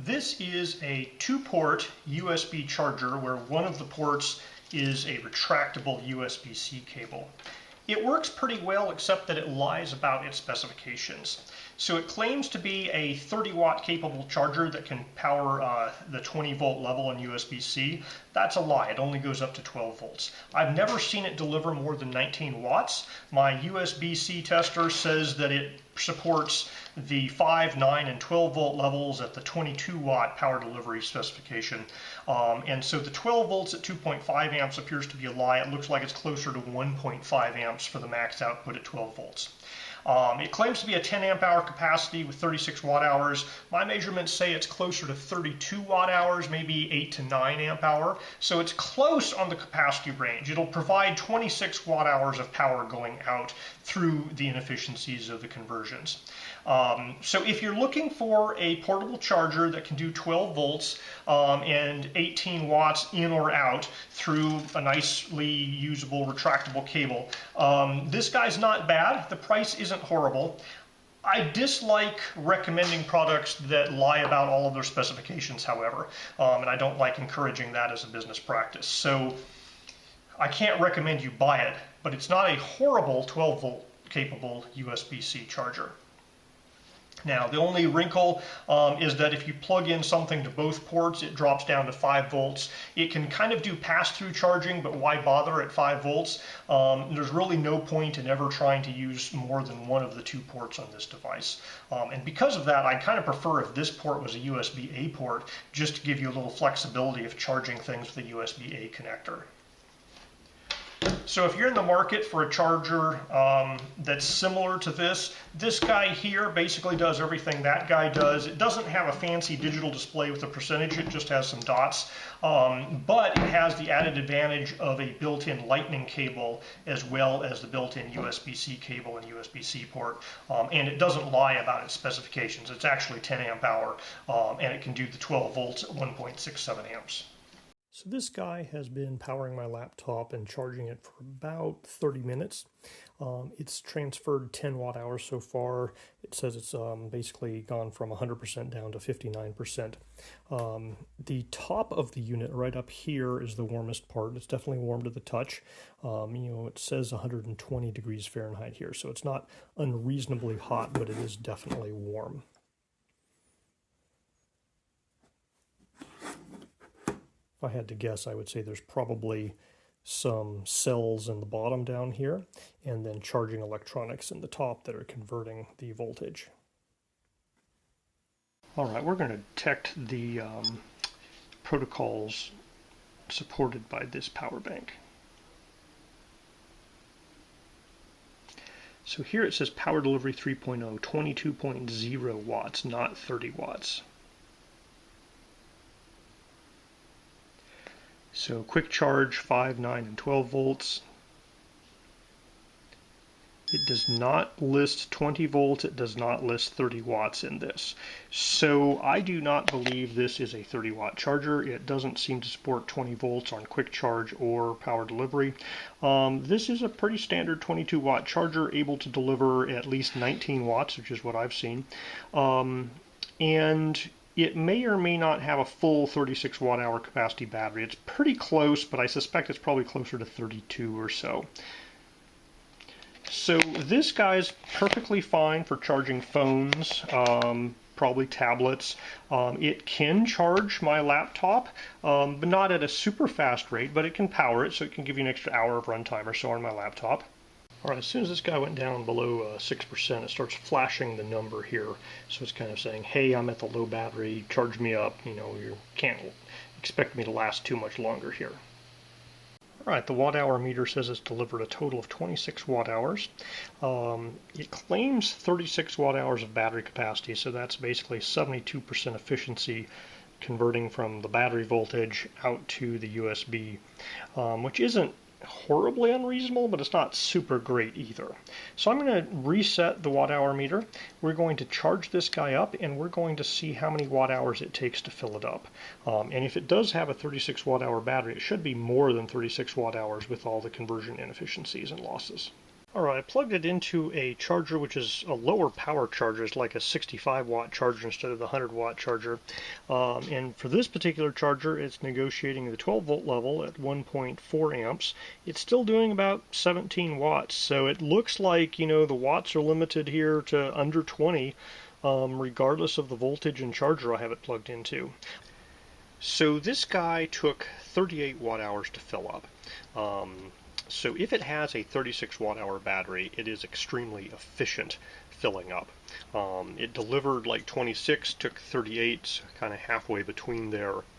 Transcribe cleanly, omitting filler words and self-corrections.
This is a two-port USB charger where one of the ports is a retractable USB-C cable. It works pretty well, except that it lies about its specifications. So it claims to be a 30-watt capable charger that can power the 20-volt level in USB-C. That's a lie. It only goes up to 12 volts. I've never seen it deliver more than 19 watts. My USB-C tester says that it supports the 5, 9, and 12 volt levels at the 22 watt power delivery specification. And so the 12 volts at 2.5 amps appears to be a lie. It looks like it's closer to 1.5 amps for the max output at 12 volts. It claims to be a 10 amp hour capacity with 36 watt hours. My measurements say it's closer to 32 watt hours, maybe 8 to 9 amp hour. So it's close on the capacity range. It'll provide 26 watt hours of power going out through the inefficiencies of the conversions. So if you're looking for a portable charger that can do 12 volts and 18 watts in or out through a nicely usable retractable cable, this guy's not bad. The price isn't horrible. I dislike recommending products that lie about all of their specifications, however, and I don't like encouraging that as a business practice. So I can't recommend you buy it, but it's not a horrible 12 volt capable USB-C charger. Now, the only wrinkle is that if you plug in something to both ports, it drops down to 5 volts. It can kind of do pass-through charging, but why bother at 5 volts? There's really no point in ever trying to use more than one of the two ports on this device. And because of that, I kind of prefer if this port was a USB-A port, just to give you a little flexibility of charging things with a USB-A connector. So if you're in the market for a charger that's similar to this guy here basically does everything that guy does. It doesn't have a fancy digital display with a percentage, it just has some dots. But it has the added advantage of a built-in lightning cable as well as the built-in USB-C cable and USB-C port. And it doesn't lie about its specifications. It's actually 10 amp hour and it can do the 12 volts at 1.67 amps. So this guy has been powering my laptop and charging it for about 30 minutes. It's transferred 10 watt hours so far. It says it's basically gone from 100% down to 59%. The top of the unit right up here is the warmest part. It's definitely warm to the touch. It says 120 degrees Fahrenheit here, so it's not unreasonably hot, but it is definitely warm. If I had to guess, I would say there's probably some cells in the bottom down here, and then charging electronics in the top that are converting the voltage. All right, we're going to detect the protocols supported by this power bank. So here it says power delivery 3.0, 22.0 watts, not 30 watts. So quick charge 5, 9, and 12 volts. It does not list 20 volts, it does not list 30 watts in this. So I do not believe this is a 30 watt charger. It doesn't seem to support 20 volts on quick charge or power delivery. This is a pretty standard 22 watt charger, able to deliver at least 19 watts, which is what I've seen. And it may or may not have a full 36 watt hour capacity battery. It's pretty close, but I suspect it's probably closer to 32 or so. So this guy's perfectly fine for charging phones, probably tablets. It can charge my laptop, but not at a super fast rate, but it can power it, so it can give you an extra hour of runtime or so on my laptop. All right, as soon as this guy went down below 6%, it starts flashing the number here. So it's kind of saying, hey, I'm at the low battery, charge me up. You can't expect me to last too much longer here. All right, the watt hour meter says it's delivered a total of 26 watt hours. It claims 36 watt hours of battery capacity, so that's basically 72% efficiency converting from the battery voltage out to the USB, which isn't horribly unreasonable, but it's not super great either. So I'm going to reset the watt hour meter. We're going to charge this guy up, and we're going to see how many watt hours it takes to fill it up. And if it does have a 36 watt hour battery, it should be more than 36 watt hours with all the conversion inefficiencies and losses. Alright, I plugged it into a charger which is a lower power charger. It's like a 65 watt charger instead of the 100 watt charger. And for this particular charger, it's negotiating the 12 volt level at 1.4 amps. It's still doing about 17 watts, so it looks like, you know, the watts are limited here to under 20, regardless of the voltage and charger I have it plugged into. So this guy took 38 watt hours to fill up. So if it has a 36 watt hour battery, it is extremely efficient filling up. It delivered like 26, took 38, kind of halfway between there.